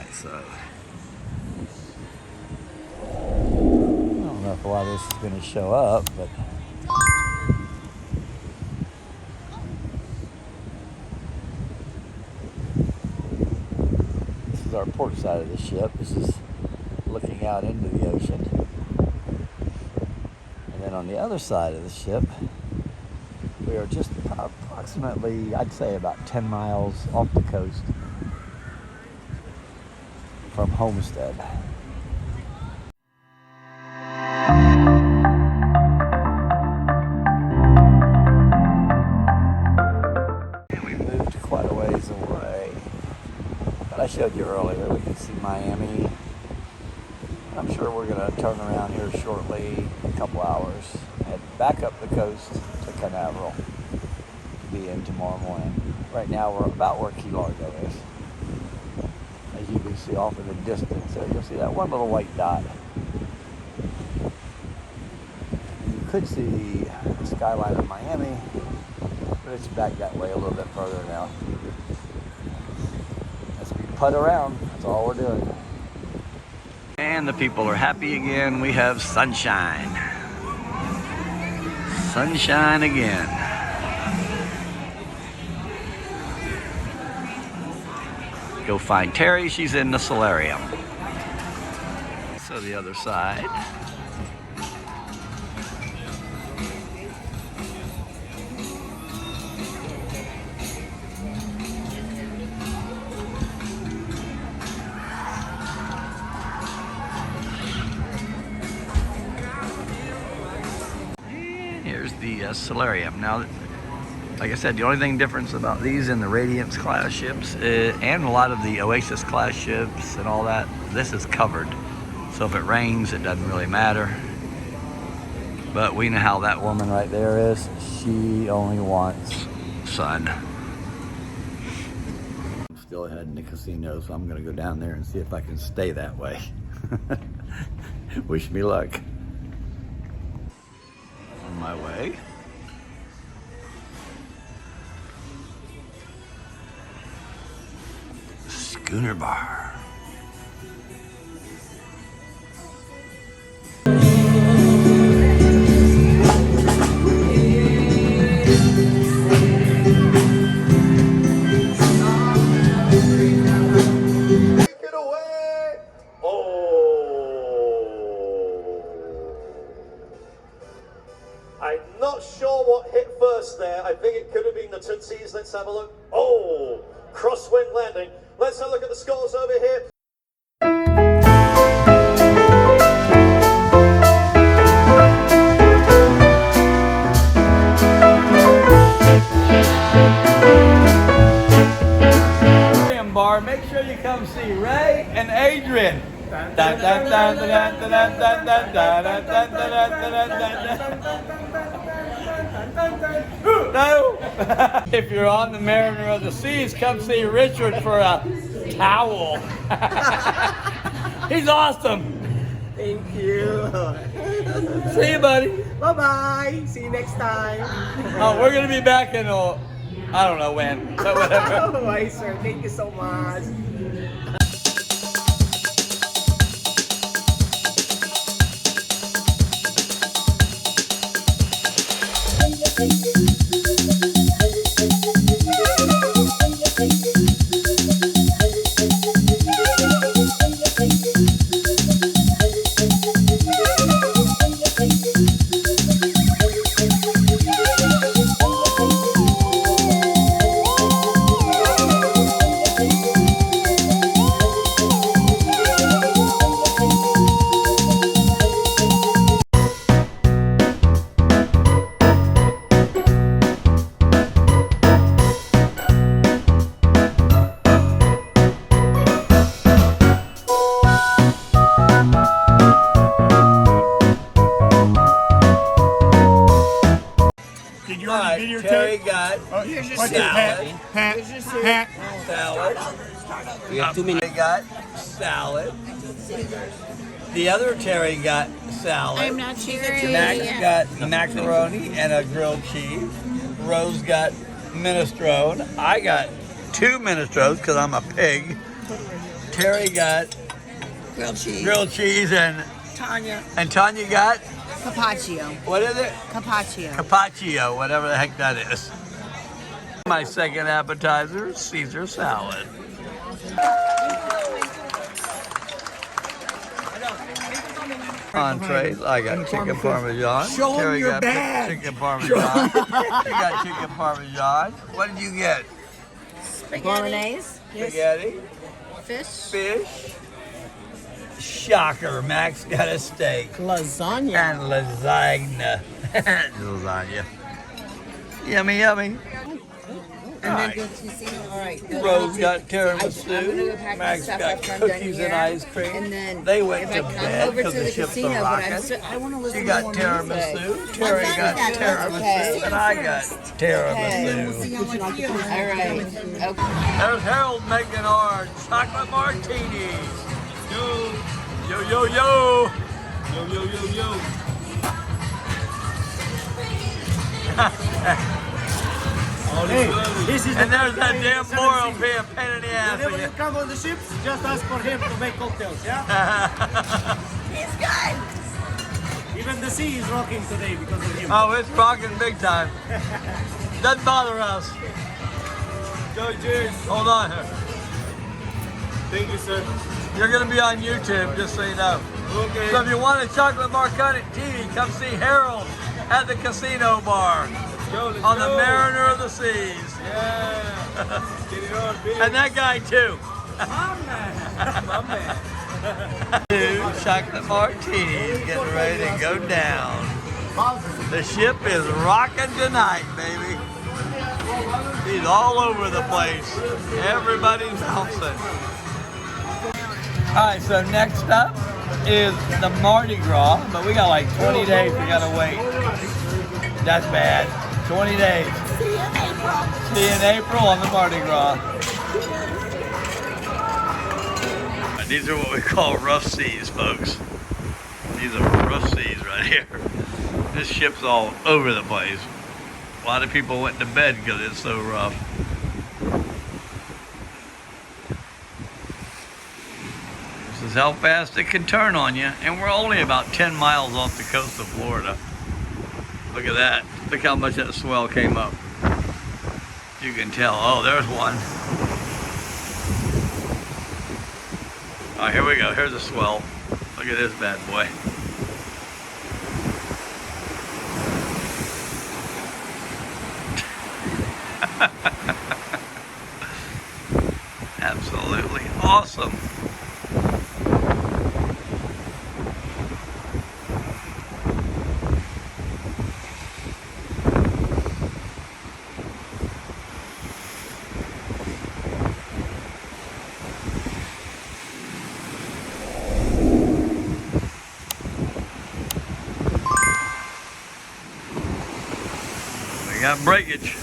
tonight, so I don't know if a lot of this is going to show up, but this is our port side of the ship. This is looking out into the ocean. And then on the other side of the ship, we are just approximately, I'd say about 10 miles off the coast from Homestead. And we moved quite a ways away. But I showed you earlier, we can see Miami. I'm sure we're going to turn around here shortly, a couple hours, head back up the coast to Canaveral to be in tomorrow morning. Right now we're about where Key Largo is. As you can see off in the distance there, you'll see that one little white dot. You could see the skyline of Miami, but it's back that way a little bit further now. As we putt around, that's all we're doing. And the people are happy again. We have sunshine. Sunshine again. Go find Terry. She's in the Salarium. So the other side. Here's the Salarium. Now, like I said, the only thing difference about these and the Radiance class ships and a lot of the Oasis class ships and all that, this is covered. So if it rains, it doesn't really matter. But we know how that woman right there is. She only wants sun. I'm still heading to casino, so I'm going to go down there and see if I can stay that way. Wish me luck. On my way. Schooner Bar. I'm not sure what hit first there. I think it could have been the Tootsies. Let's have a look. Oh, crosswind landing. Let's have a look at the scores over here. Bar. Make sure you come see Ray and Adrian. No. If you're on the Mariner of the Seas, come see Richard for a towel. He's awesome. Thank you. See you, buddy. Bye-bye. See you next time. Oh, we're gonna be back in I don't know when, but whatever. Oh, my sir. Thank you so much. Terry got salad. We have 2 minutes. I got salad. The other Terry got salad. I'm not sure. Max got macaroni and a grilled cheese. Rose got minestrone. I got 2 minestrones because I'm a pig. Terry got Grilled cheese. grilled cheese, and Tanya. Tanya got, Carpaccio. what is it? Carpaccio. Carpaccio, whatever the heck that is. My second appetizer, Caesar salad. Entrees, I got chicken parmesan. Show 'em Terry your got badge. chicken parmesan. You got chicken parmesan. What did you get? Bolognese. Spaghetti, Fish. fish. Shocker, Max got a steak. Lasagna. And lasagna. Lasagna. Yummy, yummy. And Alright. then go to see. All right. Rose got I'm gonna go tiramisu. pack my Max stuff got after I'm done cookies here. and ice cream. And then They went if to I come bed over because to the the ships casino, are but rocking. I want to listen She to got more tiramisu. music. Terry got tiramisu. Okay. And I got tiramisu. All right. Okay. There's Harold making our chocolate martinis. Yo, yo, yo, yo. Yo, yo, yo, yo. This is And the there's that guy in damn the moral 17. being a pain in the ass Whenever you again. come on the ships, just ask for him to make cocktails, yeah? He's good. Even the sea is rocking today because of him. Oh, it's rocking big time. Doesn't bother us. Go, cheers. Hold on here. Thank you, sir. You're going to be on YouTube, just so you know. Okay. So if you want a chocolate martini TV, come see Harold at the casino bar Let's on the go. Mariner of the Seas. Yeah. Get it on, big. And that guy too. My man. My man. Two chocolate martinis getting ready to go down. The ship is rocking tonight, baby. He's all over the place. Everybody's bouncing. All right, so next up is the Mardi Gras, but we got like 20 days we gotta wait. That's bad. 20 days. See you in April on the Mardi Gras. These are what we call rough seas, folks. These are rough seas right here. This ship's all over the place. A lot of people went to bed because it's so rough. This is how fast it can turn on you. And we're only about 10 miles off the coast of Florida. Look at that. Look how much that swell came up. You can tell. Oh, there's one. All right, here we go. Here's a swell. Look at this bad boy. Absolutely awesome. We got breakage.